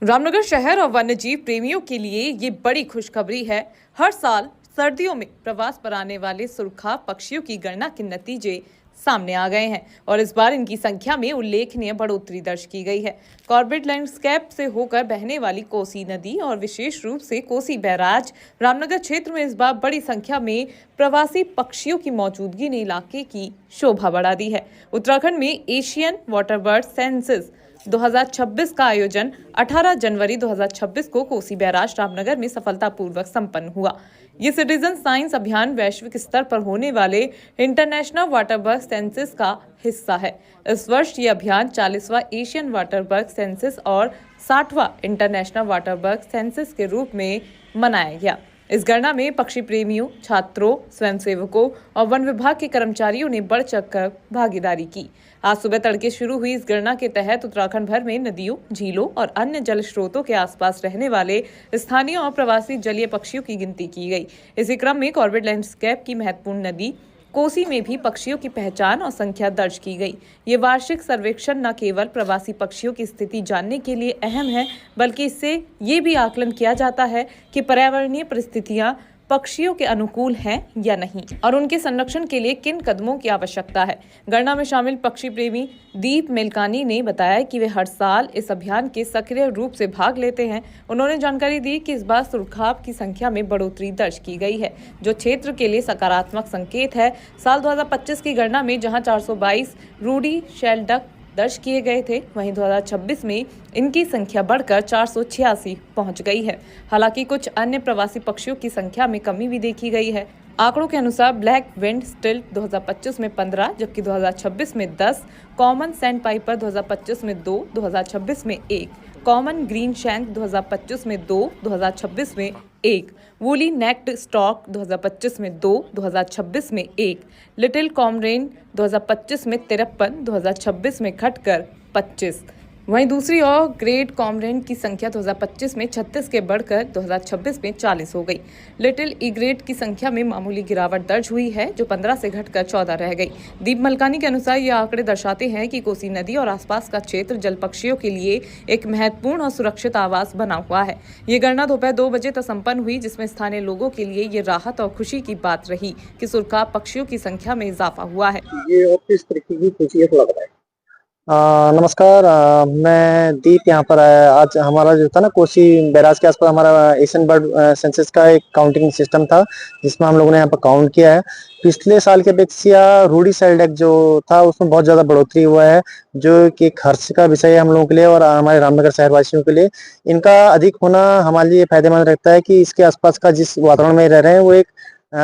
रामनगर शहर और वन्यजीव प्रेमियों के लिए ये बड़ी खुशखबरी है। हर साल सर्दियों में प्रवास पर आने वाले सुरखा पक्षियों की गणना के नतीजे सामने आ गए हैं और इस बार इनकी संख्या में उल्लेखनीय बढ़ोतरी दर्ज की गई है। कॉर्बेट लैंडस्केप से होकर बहने वाली कोसी नदी और विशेष रूप से कोसी बैराज रामनगर क्षेत्र में इस बार बड़ी संख्या में प्रवासी पक्षियों की मौजूदगी ने इलाके की शोभा बढ़ा दी है। उत्तराखंड में एशियन वाटर बर्ड सेंसस 2026 का आयोजन 18 जनवरी 2026 को कोसी बैराज रामनगर में सफलतापूर्वक संपन्न हुआ। ये सिटीजन साइंस अभियान वैश्विक स्तर पर होने वाले इंटरनेशनल वाटर बर्ड सेंसस का हिस्सा है। इस वर्ष ये अभियान 40वां एशियन वाटर बर्ड सेंसस और 60वां इंटरनेशनल वाटर बर्ड सेंसस के रूप में मनाया गया। इस गणना में पक्षी प्रेमियों, छात्रों, स्वयंसेवकों और वन विभाग के कर्मचारियों ने बढ़ चढ़कर भागीदारी की। आज सुबह तड़के शुरू हुई इस गणना के तहत उत्तराखंड भर में नदियों, झीलों और अन्य जल स्रोतों के आसपास रहने वाले स्थानीय और प्रवासी जलीय पक्षियों की गिनती की गई। इसी क्रम में कॉर्बेट लैंडस्केप की महत्वपूर्ण नदी कोसी में भी पक्षियों की पहचान और संख्या दर्ज की गई। ये वार्षिक सर्वेक्षण न केवल प्रवासी पक्षियों की स्थिति जानने के लिए अहम है, बल्कि इससे ये भी आकलन किया जाता है कि पर्यावरणीय परिस्थितियां पक्षियों के अनुकूल हैं या नहीं और उनके संरक्षण के लिए किन कदमों की आवश्यकता है। गणना में शामिल पक्षी प्रेमी दीप मेलकानी ने बताया कि वे हर साल इस अभियान के सक्रिय रूप से भाग लेते हैं। उन्होंने जानकारी दी कि इस बार सुरखाब की संख्या में बढ़ोतरी दर्ज की गई है, जो क्षेत्र के लिए सकारात्मक संकेत है। साल 2025 की गणना में जहां 422 रूडी शेलडक दर्ज किए गए थे, वहीं 2026 में इनकी संख्या बढ़कर 486 पहुंच गई है। हालांकि कुछ अन्य प्रवासी पक्षियों की संख्या में कमी भी देखी गई है। आंकड़ों के अनुसार ब्लैक विंड स्टिल्ट 2025 में 15, जबकि 2026 में 10, कॉमन सैंड पाइपर 2025 में 2, 2026 में 1, कॉमन ग्रीन शैंक 2025 में 2, 2026 में 1, वूली नेक्ड स्टॉक 2025 में 2, 2026 में 1, लिटिल कॉमरेन 2025 में 53, 2026 में घटकर 25। वहीं दूसरी ओर ग्रेट कॉमरेन की संख्या 2025 में 36 के बढ़कर 2026 में 40 हो गई। लिटिल ईग्रेट की संख्या में मामूली गिरावट दर्ज हुई है, जो 15 से घटकर 14 रह गई। दीप मलकानी के अनुसार ये आंकड़े दर्शाते हैं कि कोसी नदी और आसपास का क्षेत्र जल पक्षियों के लिए एक महत्वपूर्ण और सुरक्षित आवास बना हुआ है। ये गणना दोपहर 2 बजे तक संपन्न हुई, जिसमें स्थानीय लोगों के लिए ये राहत और खुशी की बात रही कि सुरखाब पक्षियों की संख्या में इजाफा हुआ है। ये और किस तरीके की खुशी है, थोड़ा बताएं। नमस्कार। मैं दीप यहाँ पर आया। आज हमारा जो था ना, कोसी बैराज के आसपास हमारा एशियन बर्ड सेंसस का एक काउंटिंग सिस्टम था, जिसमें हम लोगों ने यहाँ पर काउंट किया है। पिछले साल के अपेक्षा रूडी शेलडक जो था उसमें बहुत ज़्यादा बढ़ोतरी हुआ है, जो कि एक हर्ष का विषय है हम लोगों के लिए और हमारे रामनगर शहरवासियों के लिए। इनका अधिक होना हमारे लिए फायदेमंद रहता है कि इसके आसपास का जिस वातावरण में रह रहे हैं वो एक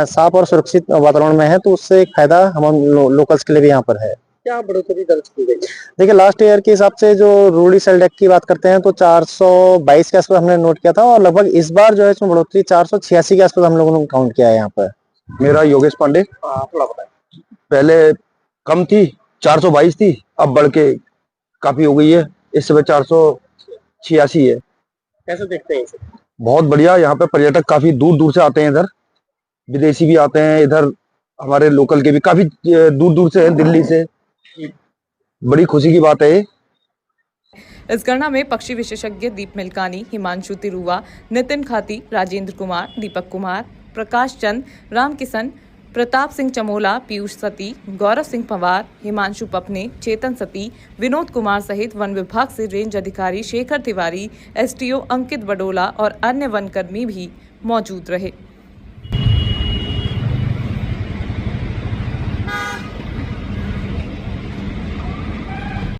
साफ और सुरक्षित वातावरण में है, तो उससे एक फायदा हम लोकल्स के लिए भी यहाँ पर है। क्या बढ़ोतरी दर्ज की गई? देखिए, लास्ट ईयर के हिसाब से जो रूडी शेलडक की बात करते हैं तो 422 के आसपास हमने नोट किया था, और लगभग इस बार जो है इसमें बढ़ोतरी 486 के आसपास हम लोगों ने काउंट किया है यहाँ पर। मेरा योगेश पांडे। थोड़ा बताएं। पहले कम थी, 422 थी, अब बढ़ के काफी हो गई है। इस समय 486 है। कैसे देखते हैं इसे? बहुत बढ़िया। यहाँ पे पर्यटक काफी दूर दूर से आते हैं, इधर विदेशी भी आते हैं, इधर हमारे लोकल के भी काफी दूर दूर से हैं, दिल्ली से। बड़ी खुशी की बात है ये। इस गणना में पक्षी विशेषज्ञ दीप मिल्कानी, हिमांशु तिरुवा, नितिन खाती, राजेंद्र कुमार, दीपक कुमार, प्रकाश चंद, राम किशन, प्रताप सिंह चमोला, पीयूष सती, गौरव सिंह पवार, हिमांशु पपने, चेतन सती, विनोद कुमार सहित वन विभाग से रेंज अधिकारी शेखर तिवारी, एसटीओ अंकित बडोला और अन्य वनकर्मी भी मौजूद रहे।